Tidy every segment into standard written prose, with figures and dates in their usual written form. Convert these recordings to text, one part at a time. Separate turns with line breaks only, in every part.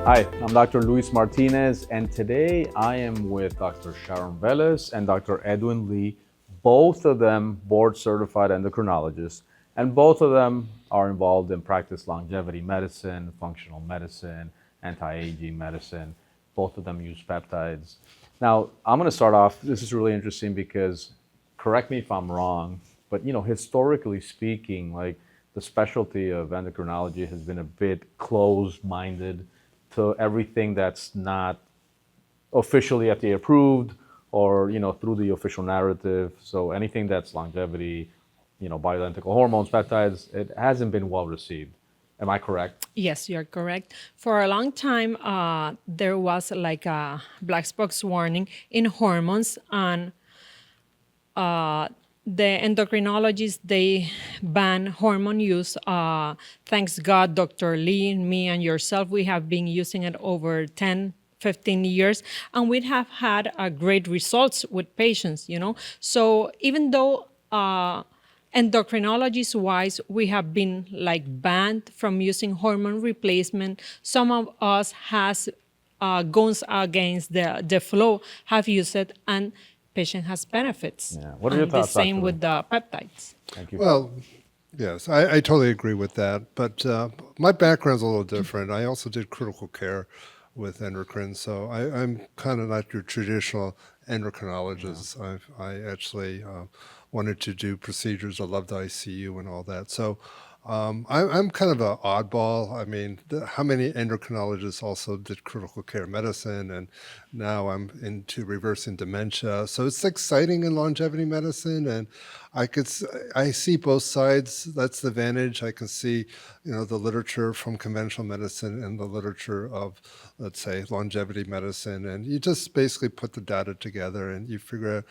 Hi, I'm Dr. Luis Martinez, and today I am with Dr. Sharon Vélez and Dr. Edwin Lee, both of them board-certified endocrinologists, and both of them are involved in practice longevity medicine, functional medicine, anti-aging medicine. Both of them use peptides. Now, I'm going to start off, this is really interesting because, correct me if I'm wrong, but historically speaking, like the specialty of endocrinology has been a bit closed-minded to everything that's not officially FDA approved or through the official narrative. So anything that's longevity, bioidentical hormones, peptides, it hasn't been well received. Am I correct?
Yes, you're correct. For a long time, there was like a black box warning in hormones, and the endocrinologists, they ban hormone use. Thanks God, Dr. Lee, me, and yourself, we have been using it over 10, 15 years, and we have had great results with patients, So even though endocrinologist-wise, we have been like banned from using hormone replacement, some of us has gone against the flow, have used it, and patient has benefits.
Yeah. What are your thoughts,
The same
Dr.
with the peptides.
Thank you.
Well, yes, I totally agree with that. But my background's a little different. I also did critical care with endocrine, so I'm kind of not your traditional endocrinologist. I actually wanted to do procedures. I love the ICU and all that. So I'm kind of an oddball. I mean, how many endocrinologists also did critical care medicine, and now I'm into reversing dementia. So it's exciting in longevity medicine, and I see both sides. That's the advantage. I can see, the literature from conventional medicine and the literature of, let's say, longevity medicine, and you just basically put the data together and you figure out,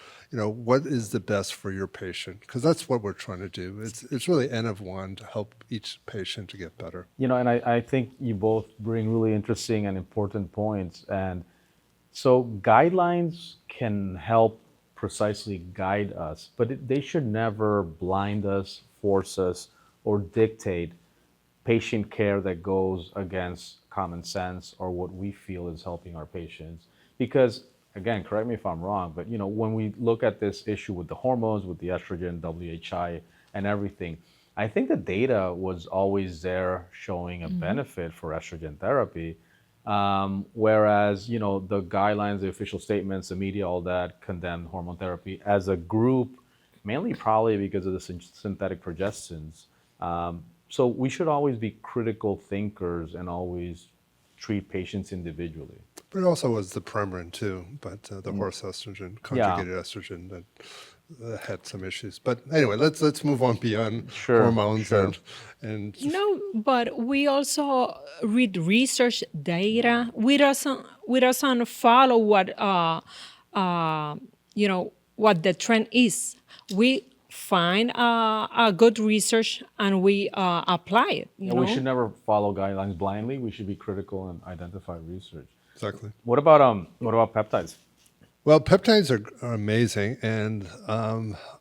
what is the best for your patient, because that's what we're trying to do. It's really N of one to help each patient to get better.
And I think you both bring really interesting and important points. And so guidelines can help precisely guide us, but they should never blind us, force us, or dictate patient care that goes against common sense or what we feel is helping our patients. Because, again, correct me if I'm wrong, but when we look at this issue with the hormones, with the estrogen, WHI, and everything, I think the data was always there showing a benefit for estrogen therapy. Whereas, the guidelines, the official statements, the media, all that condemned hormone therapy as a group, mainly probably because of the synthetic progestins. So we should always be critical thinkers and always treat patients individually.
But it also was the Premarin too, but the horse estrogen, conjugated estrogen that had some issues. But anyway, let's move on beyond hormones.
Sure.
And
But we also read research data. We doesn't follow what what the trend is. We find a good research and we apply it.
We should never follow guidelines blindly. We should be critical and identify research.
Exactly.
What about peptides?
Well, peptides are amazing, and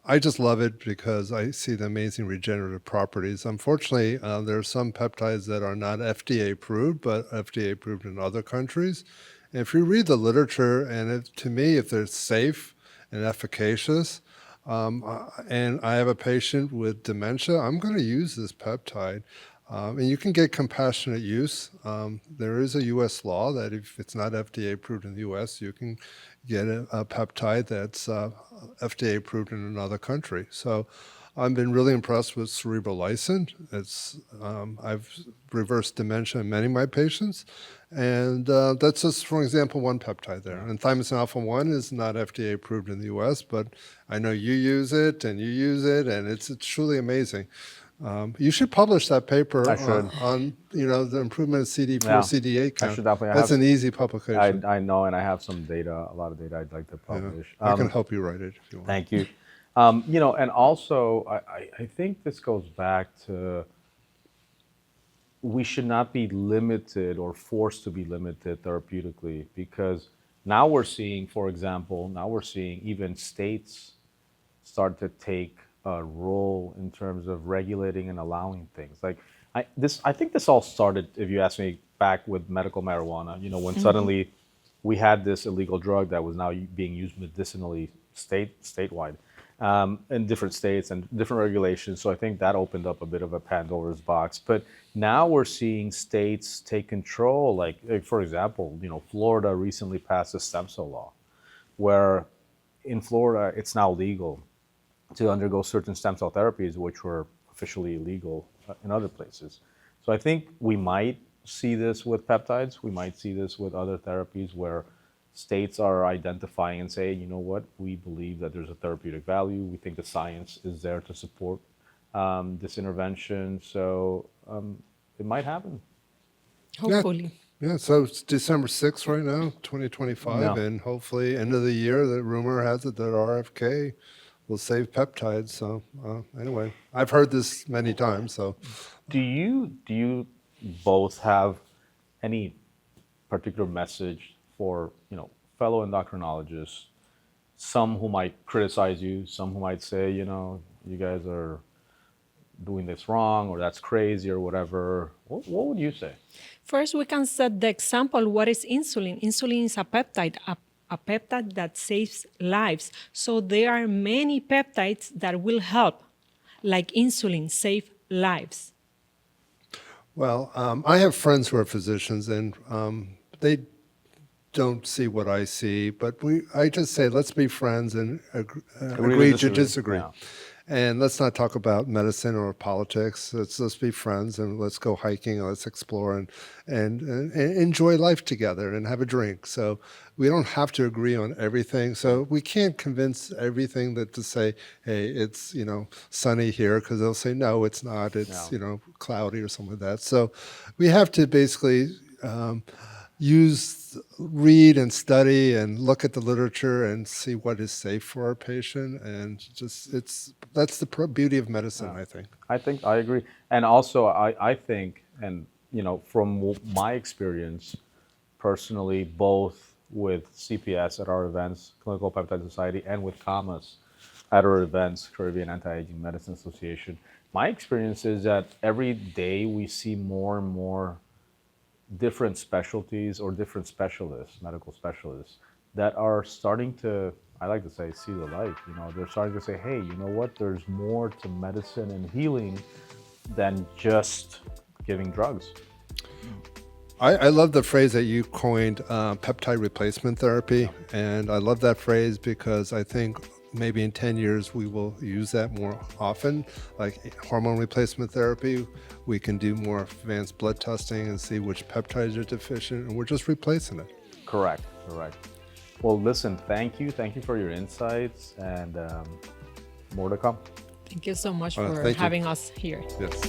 I just love it because I see the amazing regenerative properties. Unfortunately, there are some peptides that are not FDA approved, but FDA approved in other countries. And if you read the literature, and to me, if they're safe and efficacious, and I have a patient with dementia, I'm going to use this peptide. And you can get compassionate use. There is a U.S. law that if it's not FDA approved in the U.S., you can get a peptide that's FDA approved in another country. So I've been really impressed with cerebral lysin. I've reversed dementia in many of my patients. And that's just, for example, one peptide there. And thymosin alpha-1 is not FDA approved in the U.S., but I know you use it and you use it, and it's truly amazing. You should publish that paper on the improvement of CD4, CD8 count.
I should definitely.
That's an easy publication.
I know, and I have some data, a lot of data I'd like to publish.
I can help you write it if you want.
Thank you. And also, I think this goes back to we should not be limited or forced to be limited therapeutically, because now we're seeing, for example, even states start to take role in terms of regulating and allowing things. Like I think this all started, if you ask me, back with medical marijuana. You know, when suddenly we had this illegal drug that was now being used medicinally statewide, in different states and different regulations. So I think that opened up a bit of a Pandora's box. But now we're seeing states take control. Like for example, you know, Florida recently passed a stem cell law, where in Florida it's now legal to undergo certain stem cell therapies, which were officially illegal in other places. So I think we might see this with peptides. We might see this with other therapies where states are identifying and saying, you know what, we believe that there's a therapeutic value. We think the science is there to support this intervention. So it might happen.
Hopefully.
Yeah, so it's December 6th right now, 2025,
Yeah.
and hopefully end of the year, the rumor has it that RFK will save peptides. So anyway, I've heard this many times. So
Do you both have any particular message for, you know, fellow endocrinologists, some who might criticize you, some who might say, you know, you guys are doing this wrong or that's crazy or whatever? What would you say?
First, we can set the example. What is insulin? Insulin is a peptide, a peptide that saves lives. So there are many peptides that will help, like insulin, save lives.
well, I have friends who are physicians, and they don't see what I see, but I just say, let's be friends and agree to disagree.
Yeah.
And let's not talk about medicine or politics. Let's be friends and let's go hiking and let's explore and enjoy life together and have a drink. So we don't have to agree on everything. So we can't convince everything that to say, hey, it's, you know, sunny here, because they'll say, no, it's not. It's,
Yeah.
you know, cloudy or something like that. So we have to basically read and study and look at the literature and see what is safe for our patient, and just that's the beauty of medicine, I think.
I agree. And also I think, and you know, from my experience personally, both with CPS at our events, Clinical Peptide Society, and with CAAMAS at our events, Caribbean Anti-Aging Medicine Association, my experience is that every day we see more and more different specialties or different specialists, medical specialists, that are starting to, I like to say, see the light. You know, they're starting to say, hey, you know what, there's more to medicine and healing than just giving drugs.
I love the phrase that you coined, peptide replacement therapy, and I love that phrase because I think maybe in 10 years we will use that more often. Like hormone replacement therapy, we can do more advanced blood testing and see which peptides are deficient, and we're just replacing it.
Correct. Well, listen, thank you for your insights, and more to come.
Thank you so much
Thank
for
you.
having us here.
Yes.